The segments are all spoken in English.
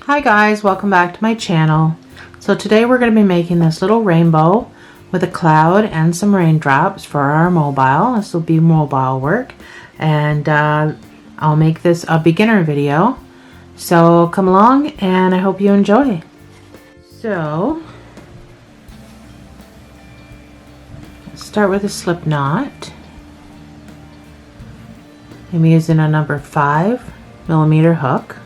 Hi guys, welcome back to my channel. So today we're going to be making this little rainbow with a cloud and some raindrops for our mobile. This will be mobile work, and I'll make this a beginner video. So come along and I hope you enjoy. So let's start with a slip knot. I'm using a number 5mm hook.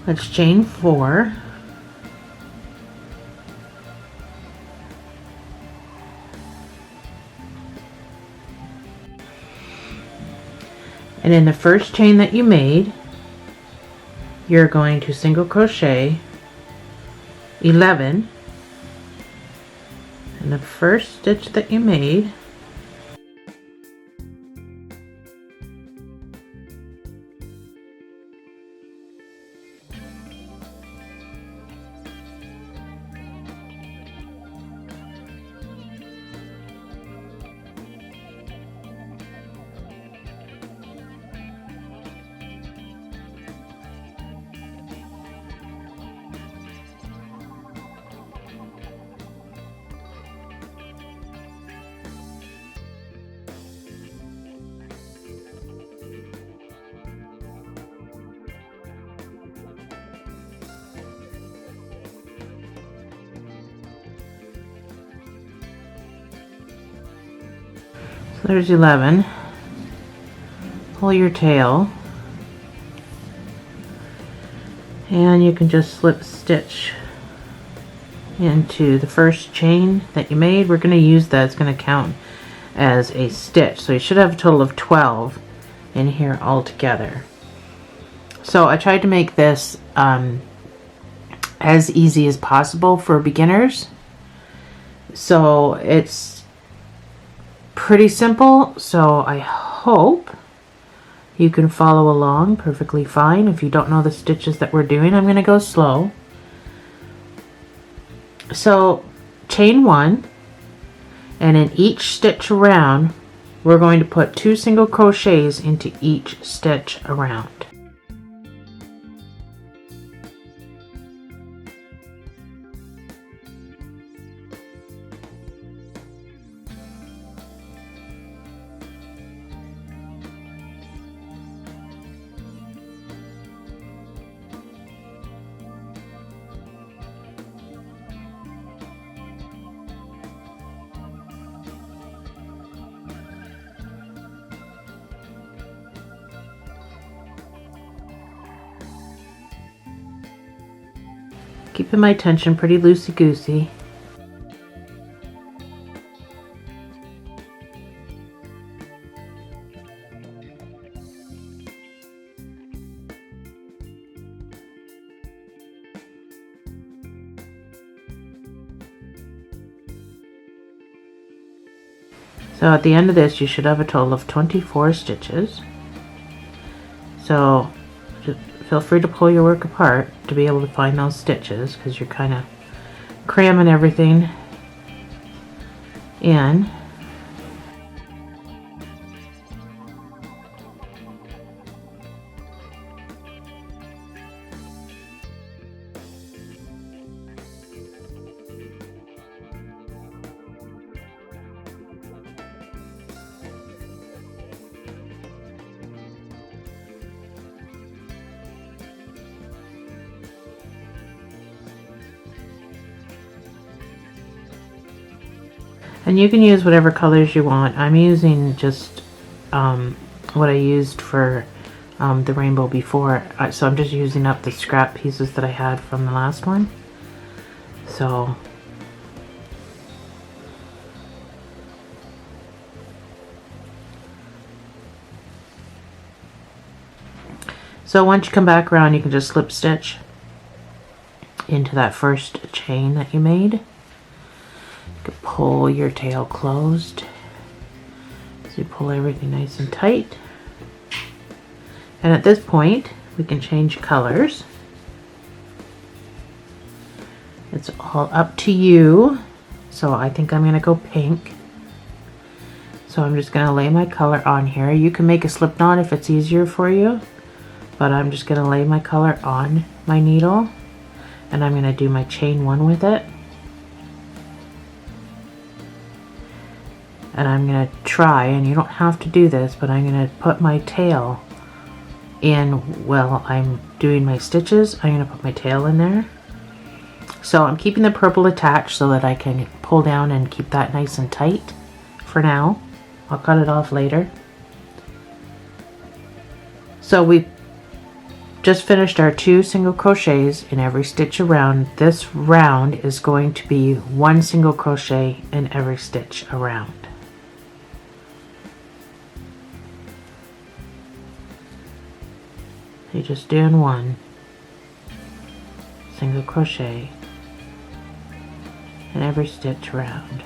Let's chain 4. And in the first chain that you made, you're going to single crochet 11 in the first stitch that you made. So there's 11. Pull your tail, and you can just slip stitch into the first chain that you made. We're going to use that. It's going to count as a stitch. So you should have a total of 12 in here altogether. So I tried to make this as easy as possible for beginners. So it's pretty simple, so I hope you can follow along perfectly fine. If you don't know the stitches that we're doing, I'm going to go slow. So chain 1, and in each stitch around we're going to put 2 single crochets into each stitch around. Keeping my tension pretty loosey-goosey. So at the end of this, you should have a total of 24 stitches. So just feel free to pull your work apart to be able to find those stitches, because you're kind of cramming everything in. And you can use whatever colors you want. I'm using just what I used for the rainbow before. So I'm just using up the scrap pieces that I had from the last one. So once you come back around, you can just slip stitch into that first chain that you made. Pull your tail closed, so you pull everything nice and tight. And at this point we can change colors. It's all up to you. So I think I'm going to go pink. So I'm just going to lay my color on here. You can make a slip knot if it's easier for you, but I'm just going to lay my color on my needle, and I'm going to do my chain 1 with it. And I'm going to try, and you don't have to do this, but I'm going to put my tail in while I'm doing my stitches. I'm going to put my tail in there. So I'm keeping the purple attached so that I can pull down and keep that nice and tight for now. I'll cut it off later. So we just finished our 2 single crochets in every stitch around. This round is going to be 1 single crochet in every stitch around. You're just doing 1 single crochet in every stitch around.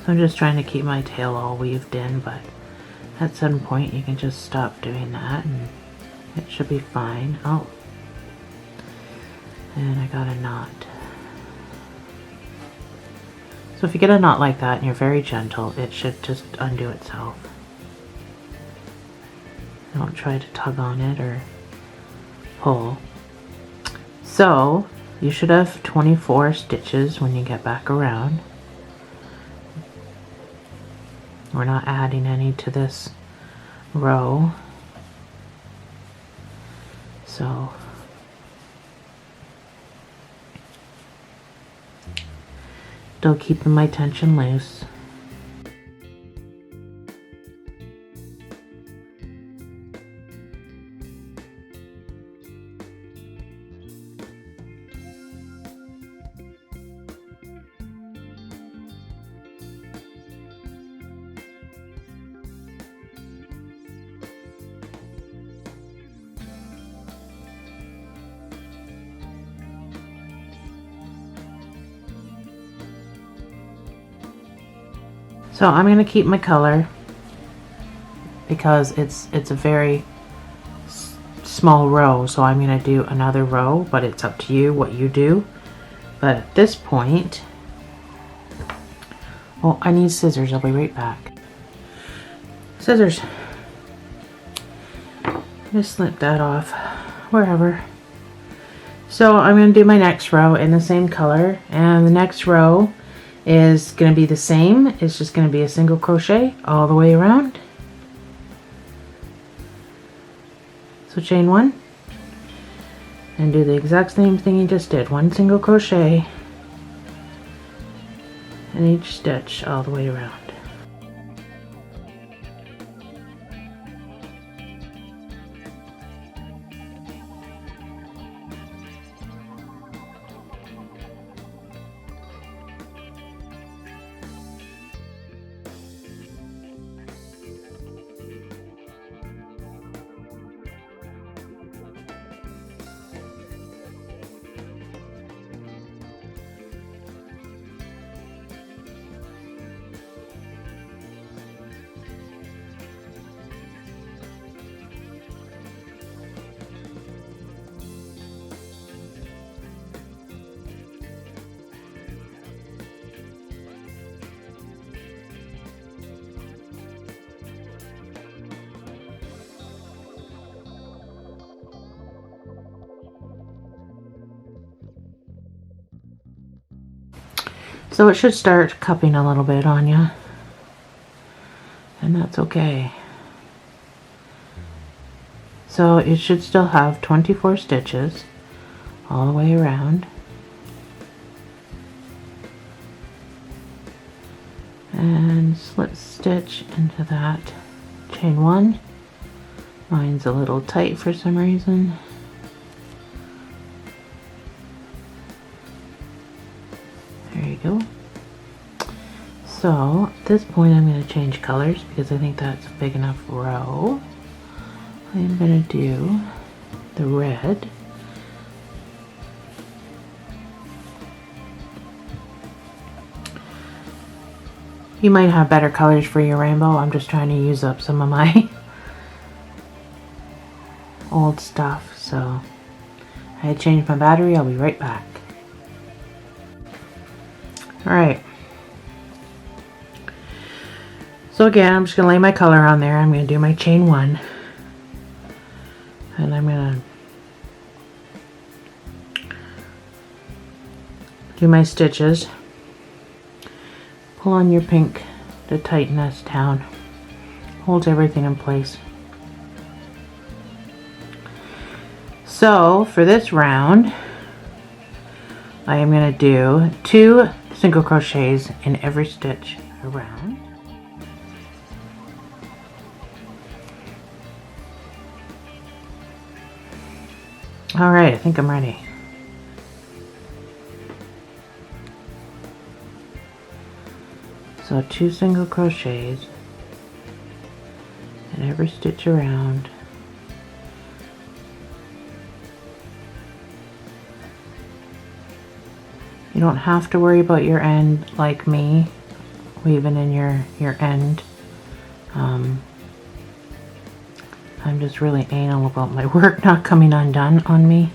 So I'm just trying to keep my tail all weaved in, but at some point you can just stop doing that and it should be fine. Oh, and I got a knot. So if you get a knot like that and you're very gentle, it should just undo itself. Don't try to tug on it or pull. So you should have 24 stitches when you get back around. We're not adding any to this row, so still keeping my tension loose. So I'm going to keep my color because it's a very small row, so I'm going to do another row, but it's up to you what you do. But at this point, oh, I need scissors. I'll be right back. Scissors. Just slip that off wherever. So I'm going to do my next row in the same color, and the next row is going to be the same. It's just going to be a single crochet all the way around. So chain 1 and do the exact same thing you just did. 1 single crochet in each stitch all the way around. So it should start cupping a little bit on you, and that's okay. So it should still have 24 stitches all the way around. And slip stitch into that. Chain 1. Mine's a little tight for some reason. There you go. So at this point I'm going to change colors because I think that's a big enough row. I'm going to do the red. You might have better colors for your rainbow. I'm just trying to use up some of my old stuff, so I had changed my battery. I'll be right back. Alright, so again, I'm just going to lay my color on there. I'm going to do my chain 1, and I'm going to do my stitches. Pull on your pink to tighten this down. Holds everything in place. So for this round, I am going to do 2 single crochets in every stitch around. Alright, I think I'm ready. So 2 single crochets in every stitch around. You don't have to worry about your end like me, weaving in your end. I'm just really anal about my work not coming undone on me.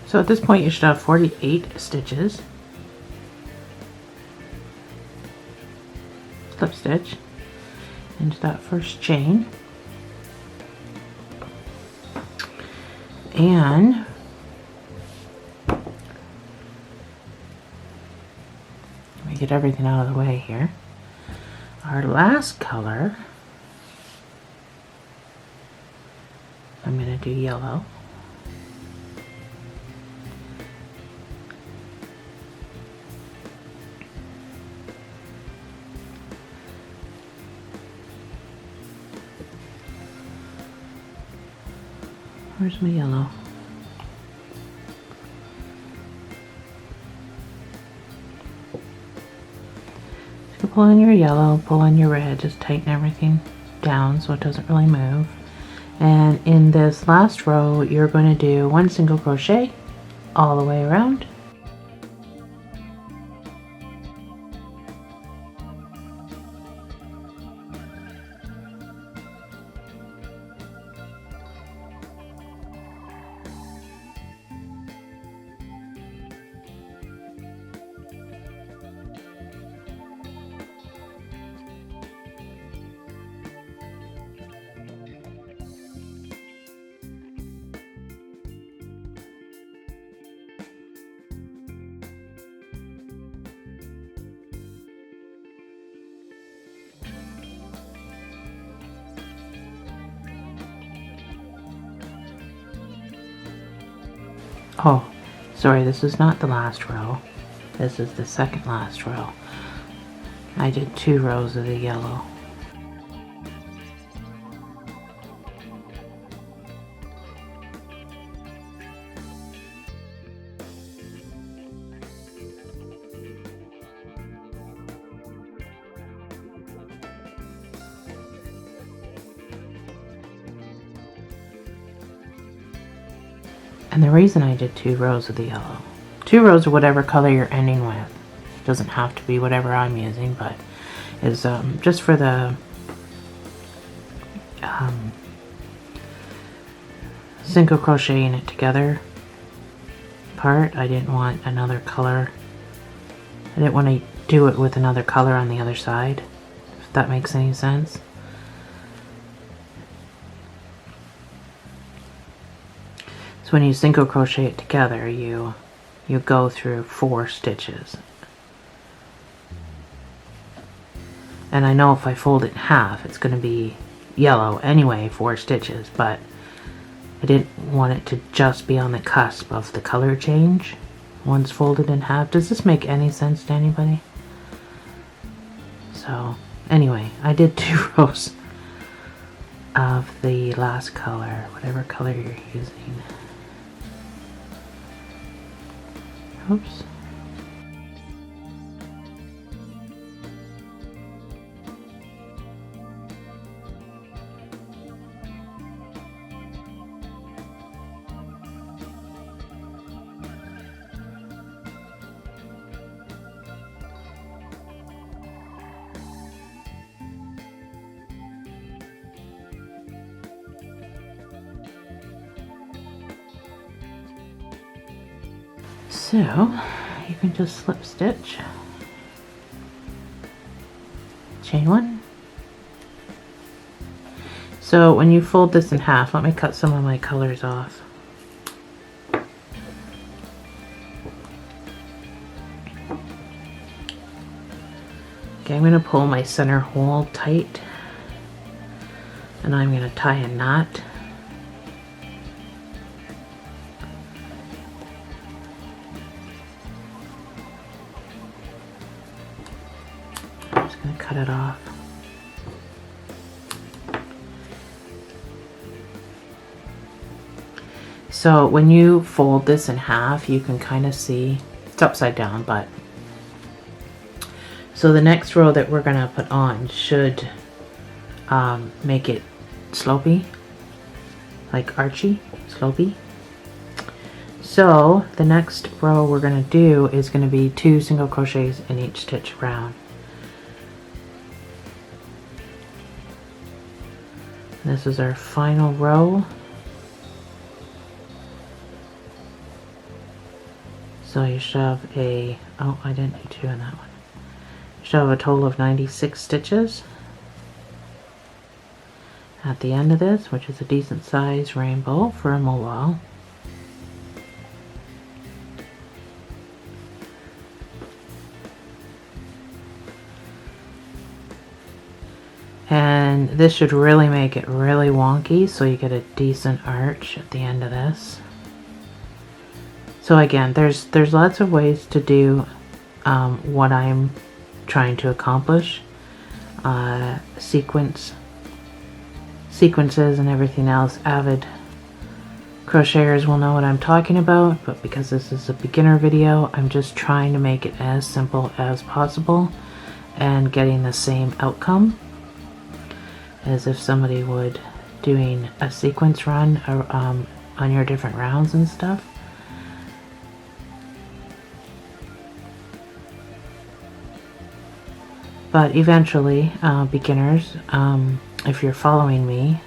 So at this point you should have 48 stitches. Slip stitch into that first chain. And let me get everything out of the way here. Our last color, I'm going to do yellow. Where's my yellow? So pull in your yellow, pull in your red, just tighten everything down so it doesn't really move. And in this last row, you're going to do 1 single crochet all the way around. Oh, sorry, this is not the last row. This is the second last row. I did 2 rows of the yellow. And the reason I did 2 rows of the yellow, 2 rows of whatever color you're ending with, it doesn't have to be whatever I'm using, but is just for the single crocheting it together part. I didn't want another color. I didn't want to do it with another color on the other side, if that makes any sense. So when you single crochet it together, you go through 4 stitches. And I know if I fold it in half, it's going to be yellow anyway, 4 stitches, but I didn't want it to just be on the cusp of the color change once folded in half. Does this make any sense to anybody? So anyway, I did 2 rows of the last color, whatever color you're using. Oops. So you can just slip stitch, chain 1. So when you fold this in half, let me cut some of my colors off. Okay, I'm going to pull my center hole tight, and I'm going to tie a knot. I'm just going to cut it off. So when you fold this in half, you can kind of see, it's upside down, but so the next row that we're going to put on should make it slopey, like archy, slopey. So the next row we're going to do is going to be 2 single crochets in each stitch around. This is our final row. So you should have a, oh, I didn't do 2 in that one. You should have a total of 96 stitches at the end of this, which is a decent size rainbow for a mobile. And this should really make it really wonky, so you get a decent arch at the end of this. So again, there's lots of ways to do what I'm trying to accomplish. Sequences and everything else. Avid crocheters will know what I'm talking about, but because this is a beginner video, I'm just trying to make it as simple as possible and getting the same outcome as if somebody would doing a sequence run on your different rounds and stuff. But eventually, beginners, if you're following me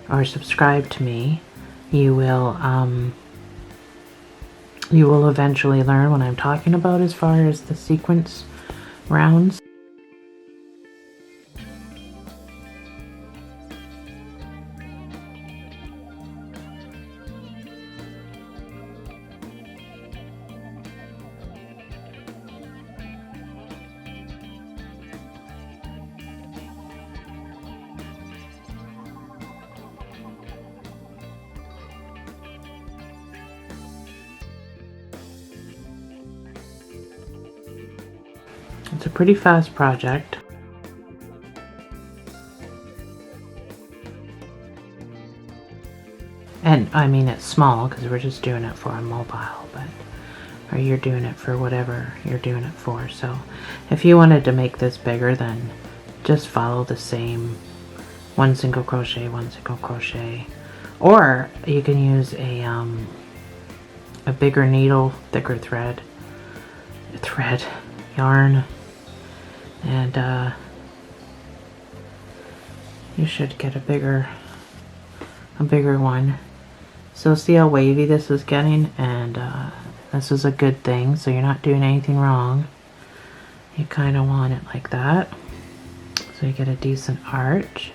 or subscribe to me, you will eventually learn what I'm talking about as far as the sequence rounds. It's a pretty fast project. And I mean it's small because we're just doing it for a mobile, but or you're doing it for whatever you're doing it for. So if you wanted to make this bigger, then just follow the same one single crochet, one single crochet, or you can use a bigger needle, thicker thread yarn, and you should get a bigger one. So see how wavy this is getting, and this is a good thing, so you're not doing anything wrong. You kind of want it like that so you get a decent arch.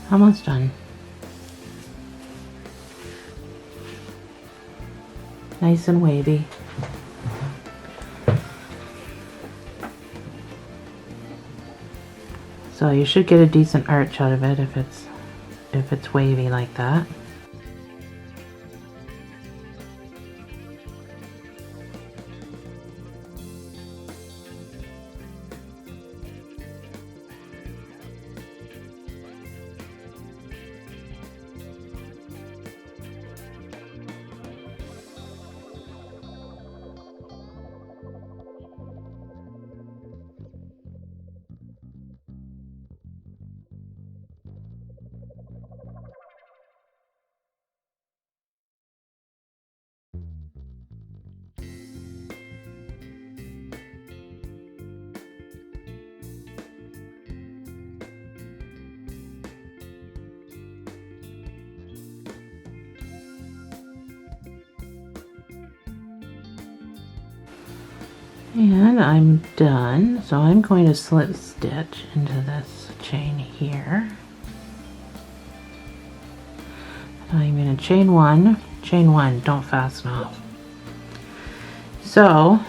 Almost done. Nice and wavy. So you should get a decent arch out of it if it's wavy like that. And I'm done, so I'm going to slip stitch into this chain here. I'm going to chain one, don't fasten off. So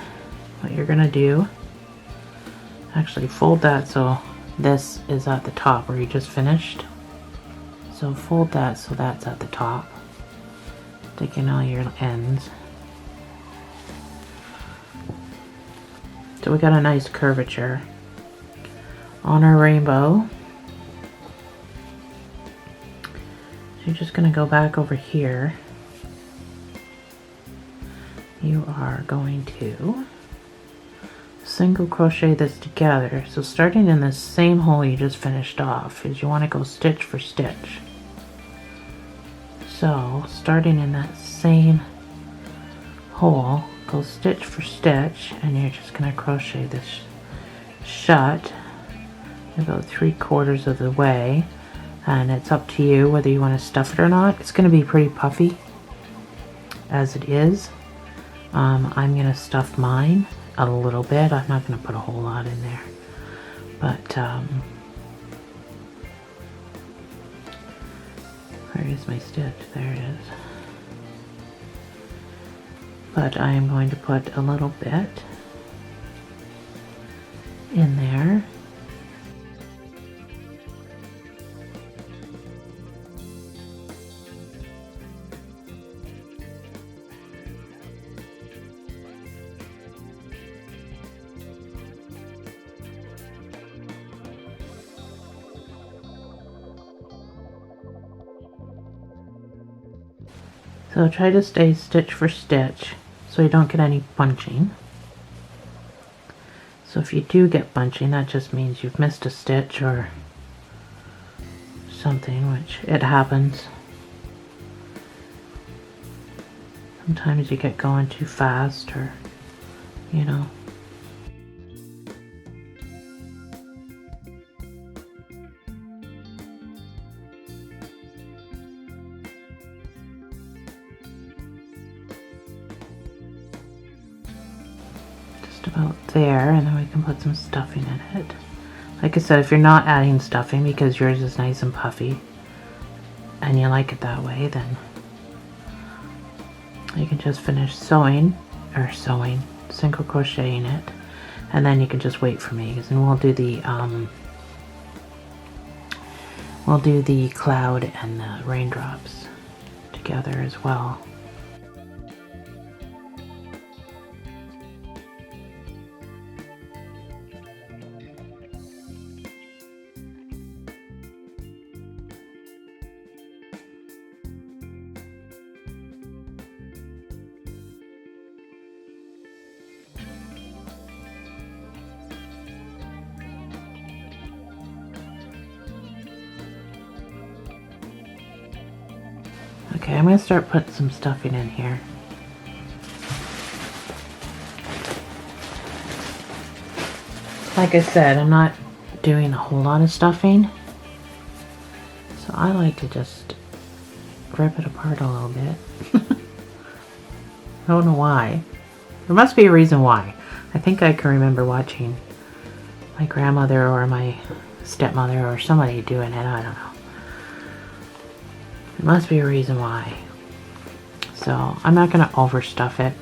what you're going to do, actually fold that so this is at the top where you just finished. So fold that so that's at the top, taking all your ends. So we got a nice curvature on our rainbow. So you're just going to go back over here. You are going to single crochet this together. So starting in the same hole you just finished off, is you want to go stitch for stitch. So starting in that same hole, go stitch for stitch, and you're just going to crochet this shut about 3/4 of the way, and it's up to you whether you want to stuff it or not. It's going to be pretty puffy as it is. I'm going to stuff mine a little bit. I'm not going to put a whole lot in there, but where is my stitch? There it is. But I am going to put a little bit in there. So try to stay stitch for stitch so you don't get any bunching. So if you do get bunching, that just means you've missed a stitch or something, which it happens. Sometimes you get going too fast, or, you know. Just about there, and then we can put some stuffing in it. Like I said, if you're not adding stuffing because yours is nice and puffy and you like it that way, then you can just finish single crocheting it, and then you can just wait for me, and we'll do the cloud and the raindrops together as well. Okay, I'm going to start putting some stuffing in here. Like I said, I'm not doing a whole lot of stuffing, so I like to just rip it apart a little bit. I don't know why. There must be a reason why. I think I can remember watching my grandmother or my stepmother or somebody doing it. I don't know. There must be a reason why. So I'm not going to overstuff it,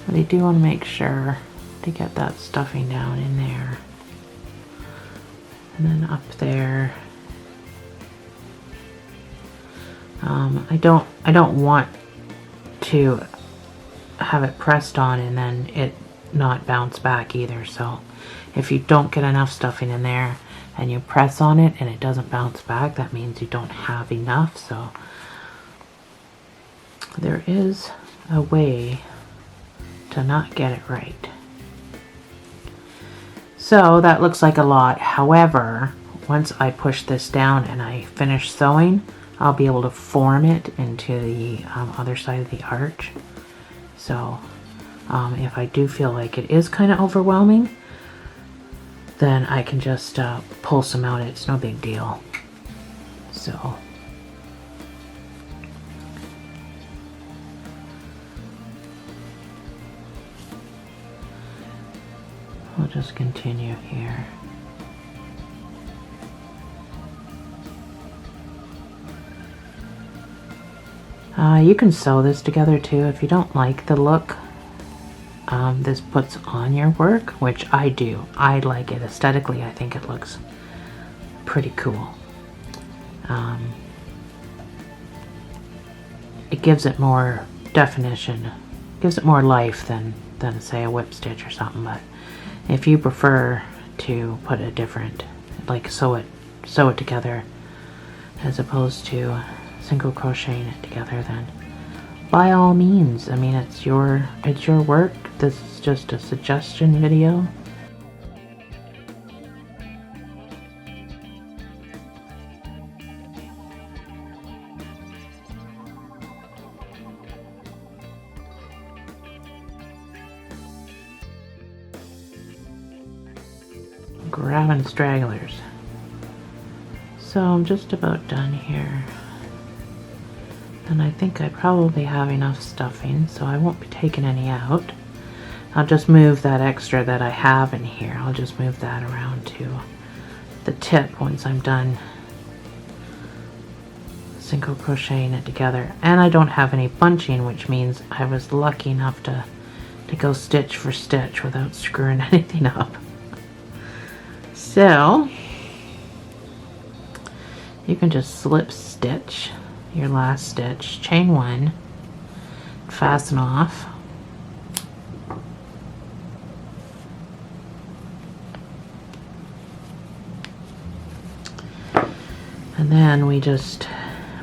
but I do want to make sure to get that stuffing down in there, and then up there. I don't want to have it pressed on and then it not bounce back either. So if you don't get enough stuffing in there and you press on it and it doesn't bounce back, that means you don't have enough. So there is a way to not get it right. So that looks like a lot. However, once I push this down and I finish sewing, I'll be able to form it into the other side of the arch. So if I do feel like it is kind of overwhelming, then I can just pull some out. It's no big deal. So we'll just continue here. You can sew this together too if you don't like the look this puts on your work, which I do. I like it aesthetically. I think it looks pretty cool. It gives it more definition, gives it more life than say a whip stitch or something. But if you prefer to put a different, like sew it together as opposed to single crocheting it together, then by all means. I mean, it's your work. This is just a suggestion video. Grabbing stragglers. So I'm just about done here. And I think I probably have enough stuffing, so I won't be taking any out. I'll just move that extra that I have in here. I'll just move that around to the tip once I'm done single crocheting it together. And I don't have any bunching, which means I was lucky enough to go stitch for stitch without screwing anything up. So you can just slip stitch your last stitch, chain one, fasten off, and then we just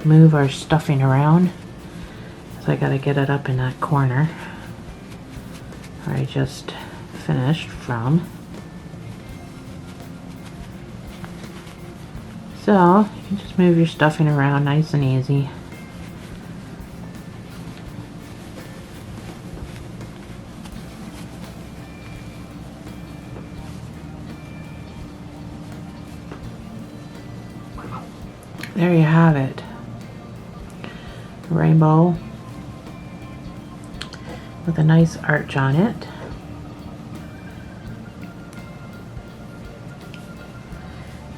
move our stuffing around So I gotta get it up in that corner where I just finished from. So you can just move your stuffing around nice and easy. There you have it. Rainbow with a nice arch on it.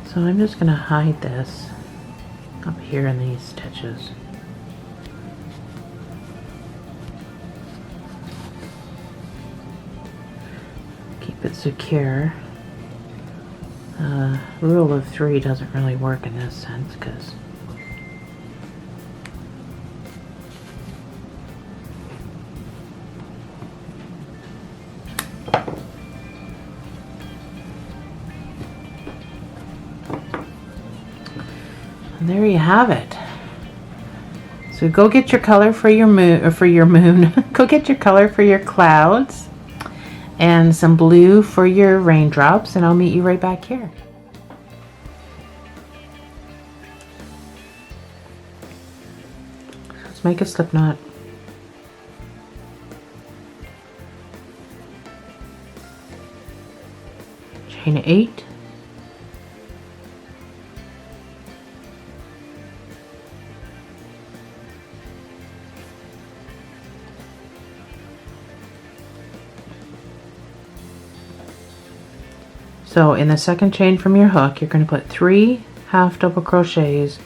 So I'm just going to hide this up here in these stitches. Keep it secure. Rule of 3 doesn't really work in this sense because and there you have it. So go get your color for your moon, Go get your color for your clouds and some blue for your raindrops, and I'll meet you right back here. Let's make a slip knot. Chain 8. So in the second chain from your hook, you're going to put 3 half double crochets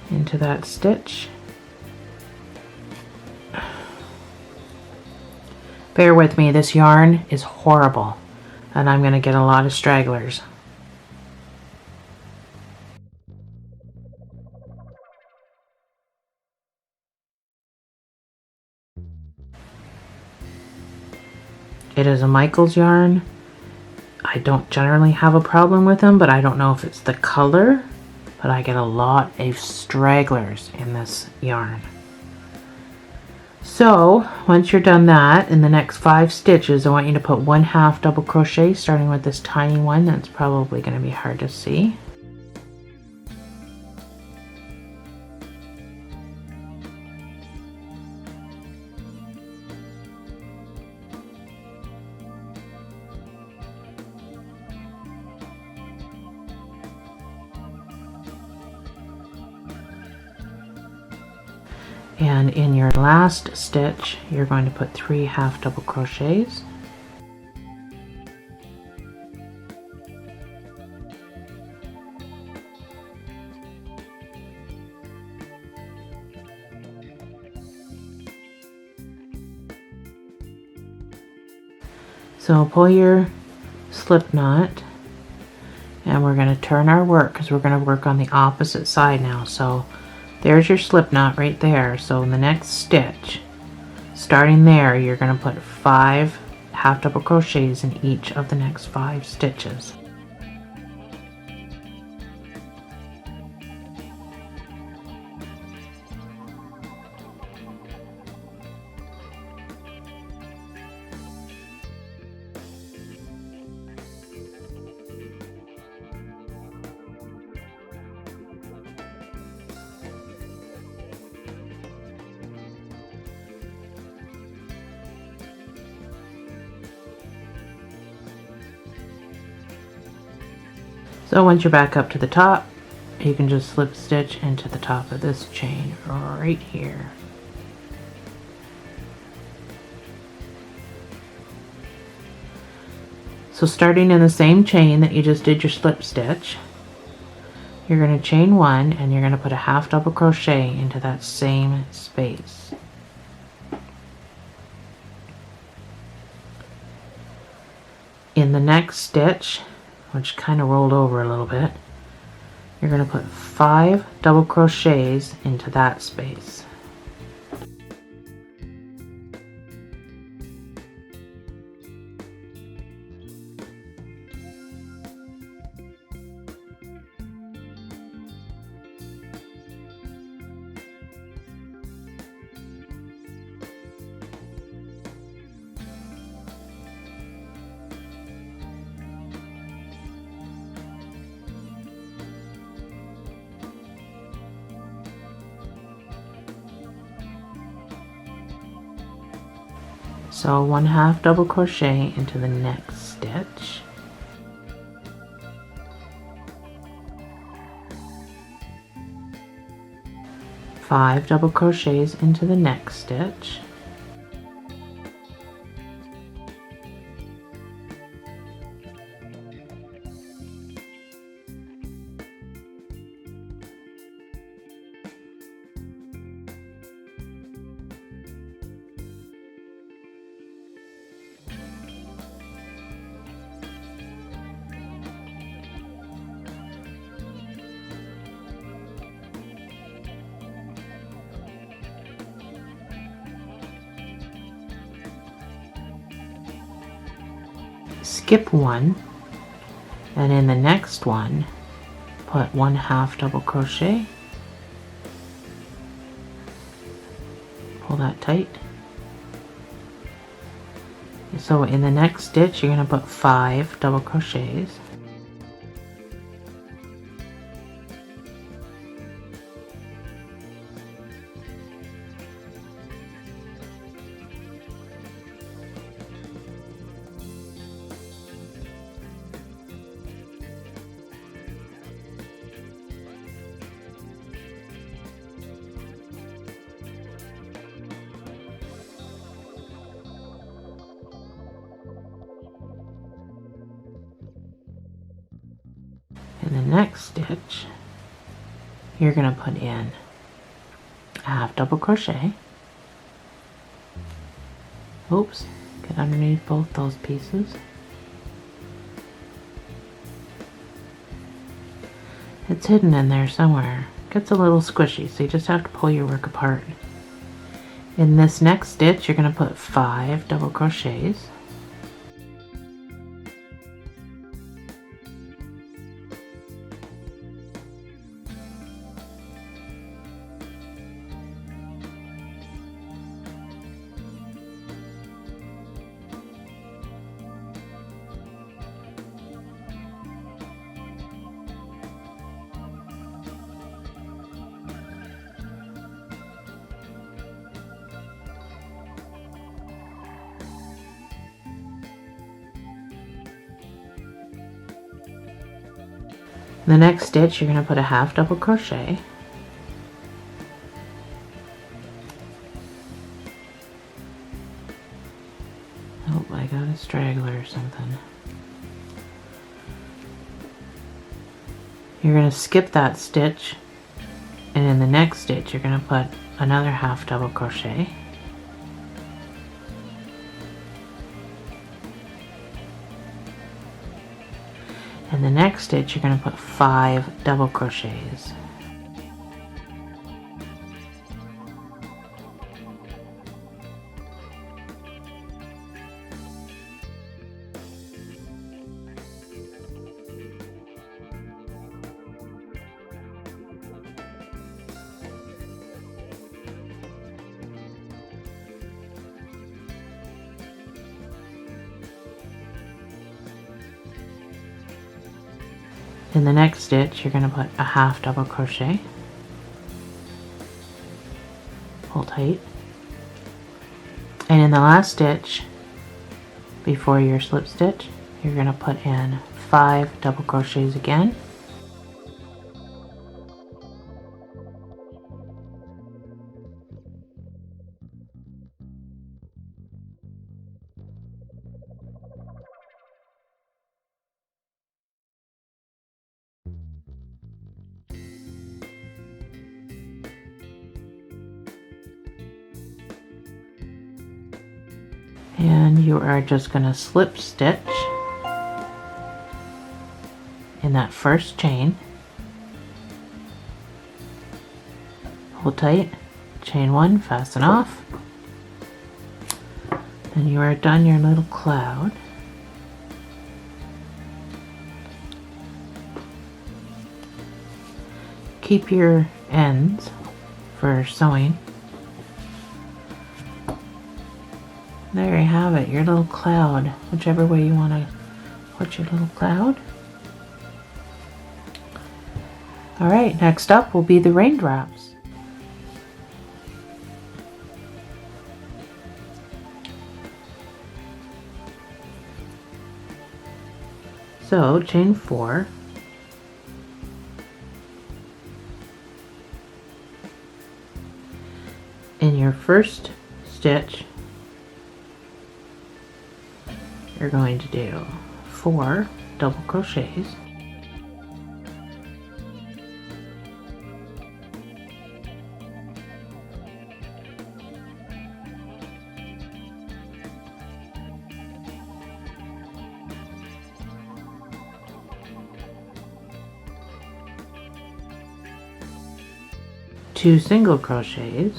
into that stitch. Bear with me, this yarn is horrible and I'm going to get a lot of stragglers. It is a Michaels yarn. I don't generally have a problem with them, but I don't know if it's the color, but I get a lot of stragglers in this yarn. So once you're done that, in the next 5 stitches, I want you to put 1 half double crochet, starting with this tiny one that's probably going to be hard to see. And in your last stitch, you're going to put 3 half double crochets. So pull your slip knot, and we're going to turn our work because we're going to work on the opposite side now. So there's your slip knot right there. So in the next stitch, starting there, you're going to put 5 half double crochets in each of the next 5 stitches. So once you're back up to the top, you can just slip stitch into the top of this chain right here. So starting in the same chain that you just did your slip stitch, you're going to chain 1 and you're going to put a half double crochet into that same space. In the next stitch, which kind of rolled over a little bit, you're going to put 5 double crochets into that space. So 1/2 double crochet into the next stitch. Five double crochets into the next stitch. Skip one, and in the next one put 1/2 double crochet, pull that tight. So in the next stitch you're going to put 5 double crochets. In the next stitch, you're going to put in a 1/2 double crochet. Oops, get underneath both those pieces. It's hidden in there somewhere. It gets a little squishy, so you just have to pull your work apart. In this next stitch, you're going to put 5 double crochets. In the next stitch, you're going to put a 1/2 double crochet. Oh, I got a straggler or something. You're going to skip that stitch, and in the next stitch you're going to put another 1/2 double crochet. In the next stitch you're going to put 5 double crochets. In the next stitch, you're going to put a 1/2 double crochet. Pull tight. And in the last stitch, before your slip stitch, you're going to put in 5 double crochets again. And you are just going to slip stitch in that first chain, hold tight, chain 1, fasten off, and you are done your little cloud. Keep your ends for sewing. There you have it, your little cloud, whichever way you want to put your little cloud. Alright, next up will be the raindrops. So chain 4, in your first stitch you're going to do 4 double crochets, two single crochets,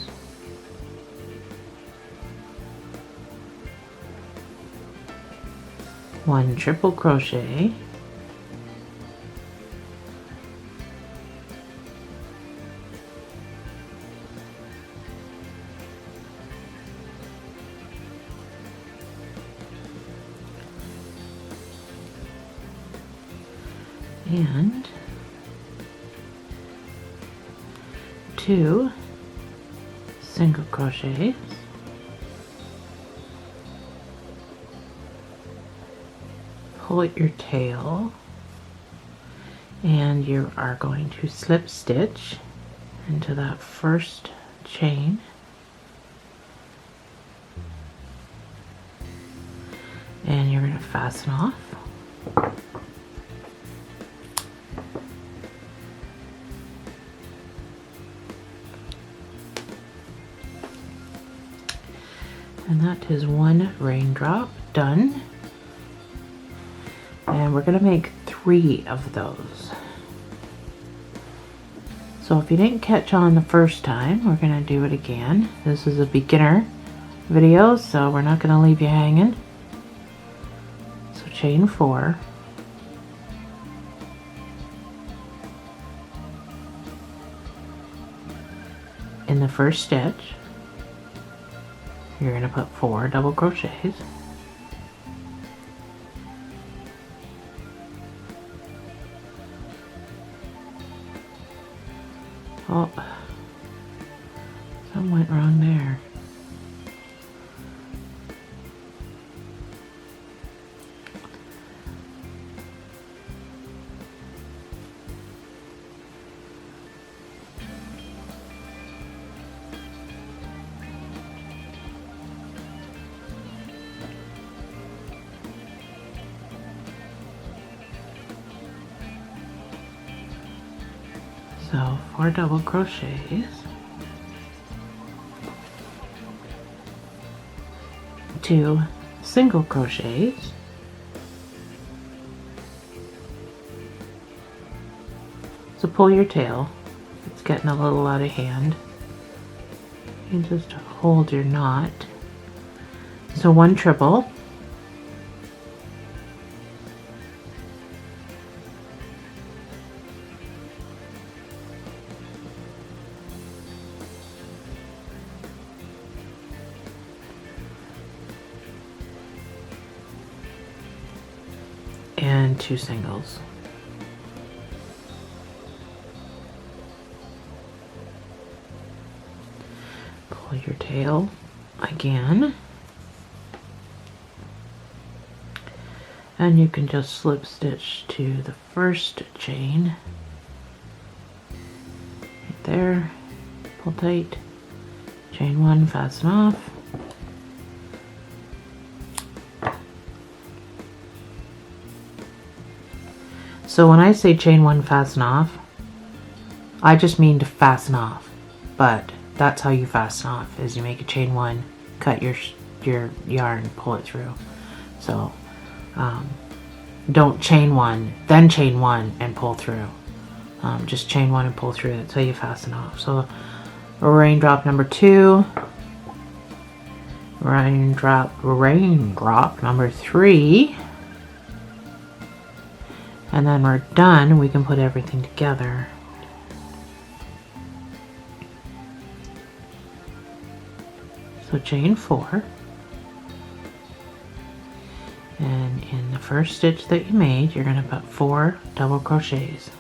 one triple crochet, and 2 single crochets, pull at your tail, and you are going to slip stitch into that first chain, and you're going to fasten off. And that is one raindrop done. And we're going to make 3 of those. So if you didn't catch on the first time, we're going to do it again. This is a beginner video, so we're not going to leave you hanging. So chain 4. In the first stitch, you're going to put 4 double crochets, oh, something went wrong there. So 4 double crochets, 2 single crochets, so pull your tail, it's getting a little out of hand, you just hold your knot, so 1 triple, and 2 singles. Pull your tail again, and you can just slip stitch to the first chain right there, pull tight, chain 1, fasten off. So when I say chain 1, fasten off, I just mean to fasten off, but that's how you fasten off, is you make a chain 1, cut your yarn, pull it through. So don't chain 1, then chain 1 and pull through. Just chain 1 and pull through, that's how you fasten off. So raindrop number 2, raindrop number 3, and then we're done. We can put everything together. So chain 4, and in the first stitch that you made, you're going to put 4 double crochets.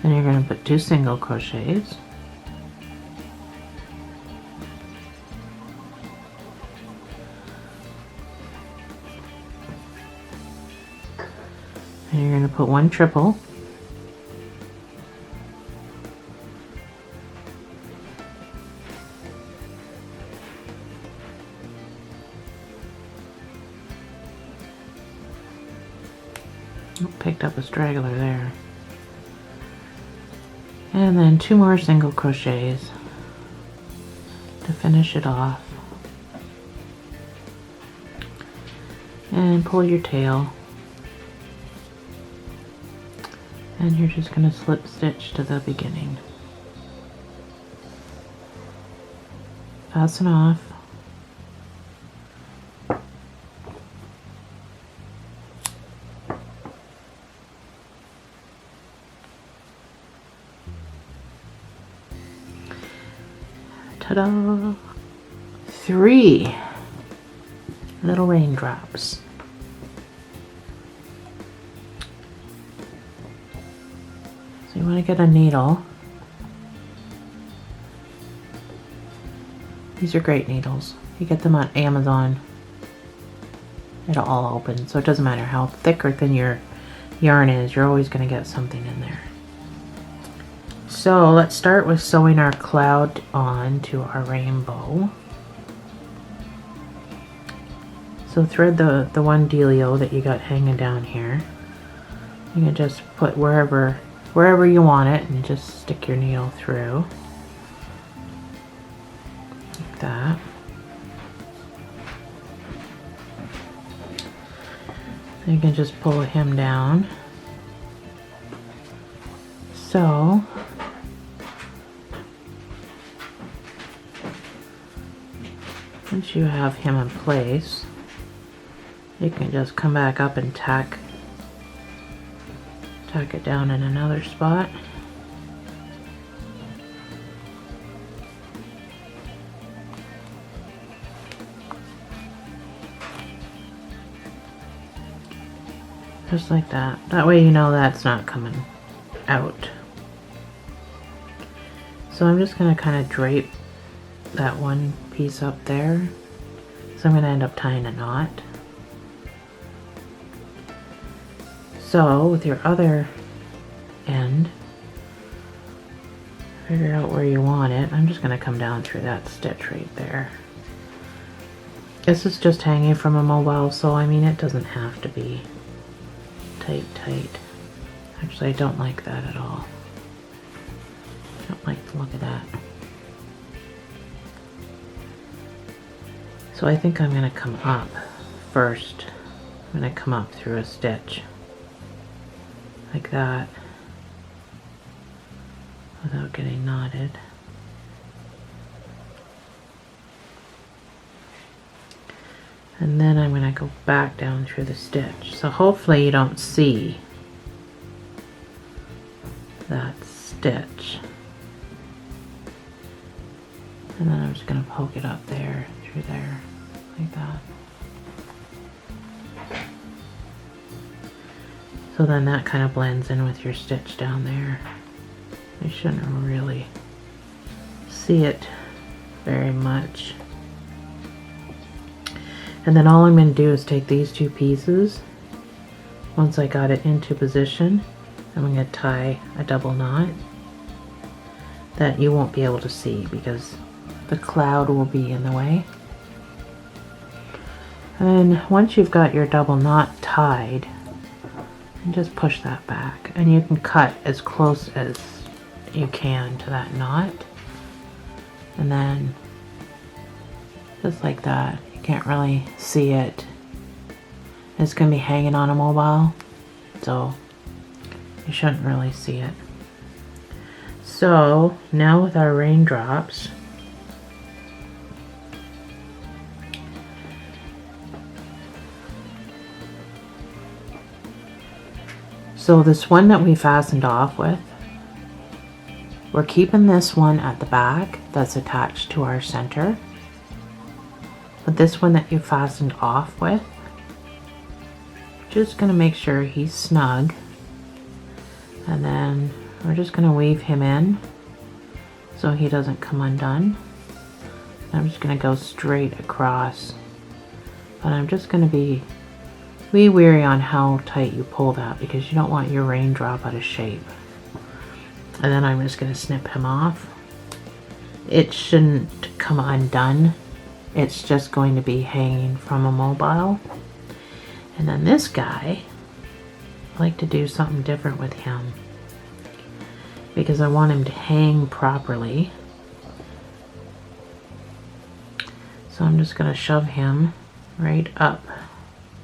Then you're going to put 2 single crochets. And you're going to put 1 triple. Picked up a straggler there. And then 2 more single crochets to finish it off. And pull your tail. And you're just going to slip stitch to the beginning. Fasten off. Ta-da! 3 little raindrops. So you want to get a needle. These are great needles. You get them on Amazon. It'll all open, so it doesn't matter how thick or thin your yarn is, you're always going to get something in there. So let's start with sewing our cloud on to our rainbow. So thread the one dealio that you got hanging down here. You can just put wherever you want it and just stick your needle through. Like that. You can just pull him down. So once you have him in place, you can just come back up and tack it down in another spot. Just like that. That way you know that's not coming out. So I'm just going to kind of drape that one piece up there. So I'm going to end up tying a knot. So with your other end, figure out where you want it. I'm just going to come down through that stitch right there. This is just hanging from a mobile, so I mean it doesn't have to be tight. Actually, I don't like that at all. I don't like the look of that. So I think I'm going to come up first. I'm going to come up through a stitch like that without getting knotted. And then I'm going to go back down through the stitch. So hopefully you don't see that stitch. And then I'm just going to poke it up there, through there, like that. So then that kind of blends in with your stitch down there. You shouldn't really see it very much. And then all I'm going to do is take these 2 pieces. Once I got it into position, I'm going to tie a double knot that you won't be able to see because the cloud will be in the way. And once you've got your double knot tied, just push that back, and you can cut as close as you can to that knot, and then just like that. You can't really see it. It's going to be hanging on a mobile, so you shouldn't really see it. So now with our raindrops, so this one that we fastened off with, we're keeping this one at the back that's attached to our center. But this one that you fastened off with, just going to make sure he's snug. And then We're just going to weave him in so he doesn't come undone. I'm just going to go straight across, but I'm just going to be wary on how tight you pull that because you don't want your raindrop out of shape. And then I'm just going to snip him off. It shouldn't come undone. It's just going to be hanging from a mobile. And then this guy, I like to do something different with him because I want him to hang properly. So I'm just going to shove him right up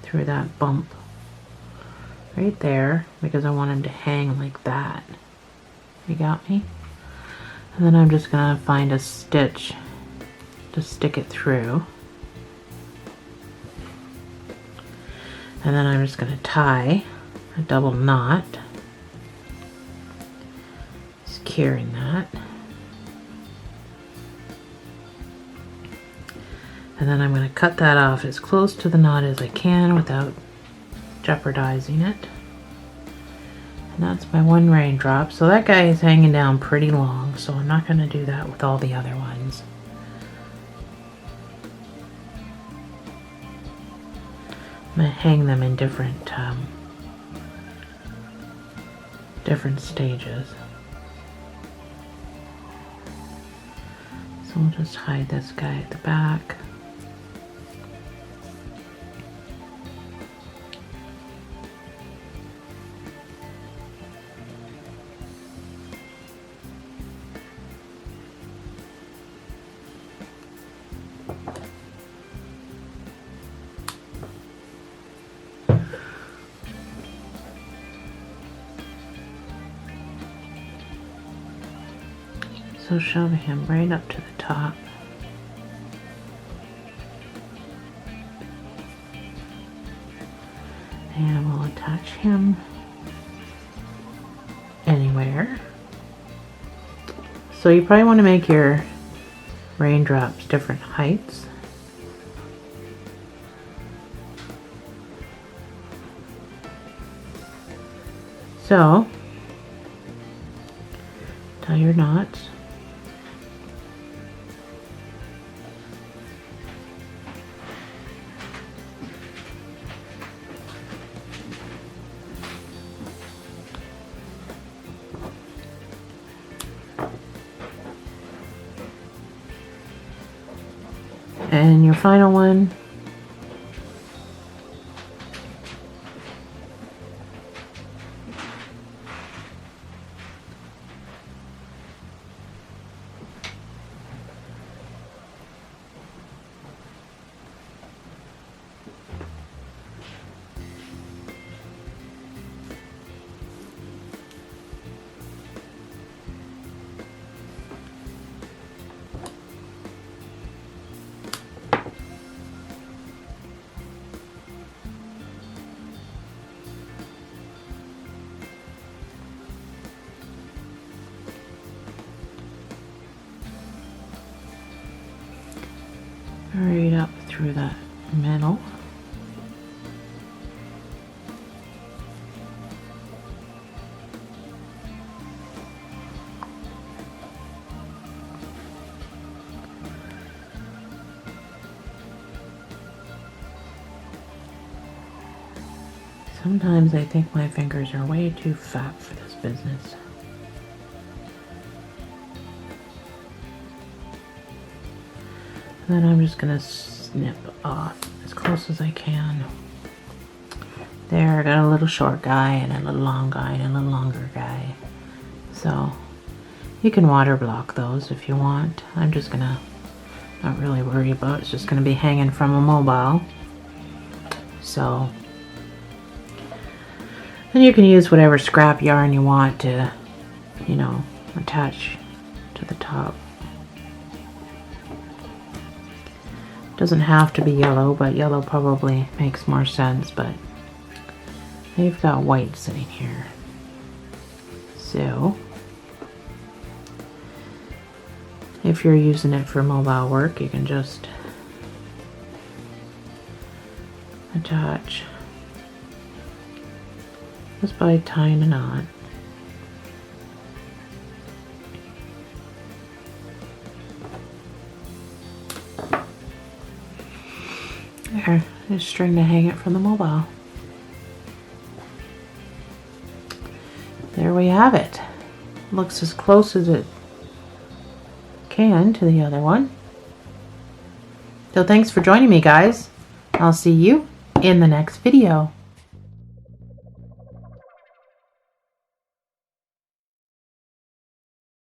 through that bump right there because I want him to hang like that. You got me? And then I'm just going to find a stitch to stick it through. And then I'm just going to tie a double knot, securing that. And then I'm going to cut that off as close to the knot as I can without jeopardizing it. And that's my one raindrop. So that guy is hanging down pretty long, so I'm not going to do that with all the other ones. I'm going to hang them in different stages. So we'll just hide this guy at the back. So shove him right up to the top. And we'll attach him anywhere. So you probably want to make your raindrops different heights. So tie your knots. And your final one, right up through that middle. Sometimes I think my fingers are way too fat for this business. Then I'm just going to snip off as close as I can. There, I got a little short guy and a little long guy and a little longer guy. So you can water block those if you want. I'm just going to not really worry about it. It's just going to be hanging from a mobile. So then you can use whatever scrap yarn you want to, you know, attach to the top. Doesn't have to be yellow, but yellow probably makes more sense, but they've got white sitting here. So if you're using it for mobile work, you can just attach just by tying a knot. There, there's string to hang it from the mobile. There we have it. Looks as close as it can to the other one. So thanks for joining me, guys. I'll see you in the next video.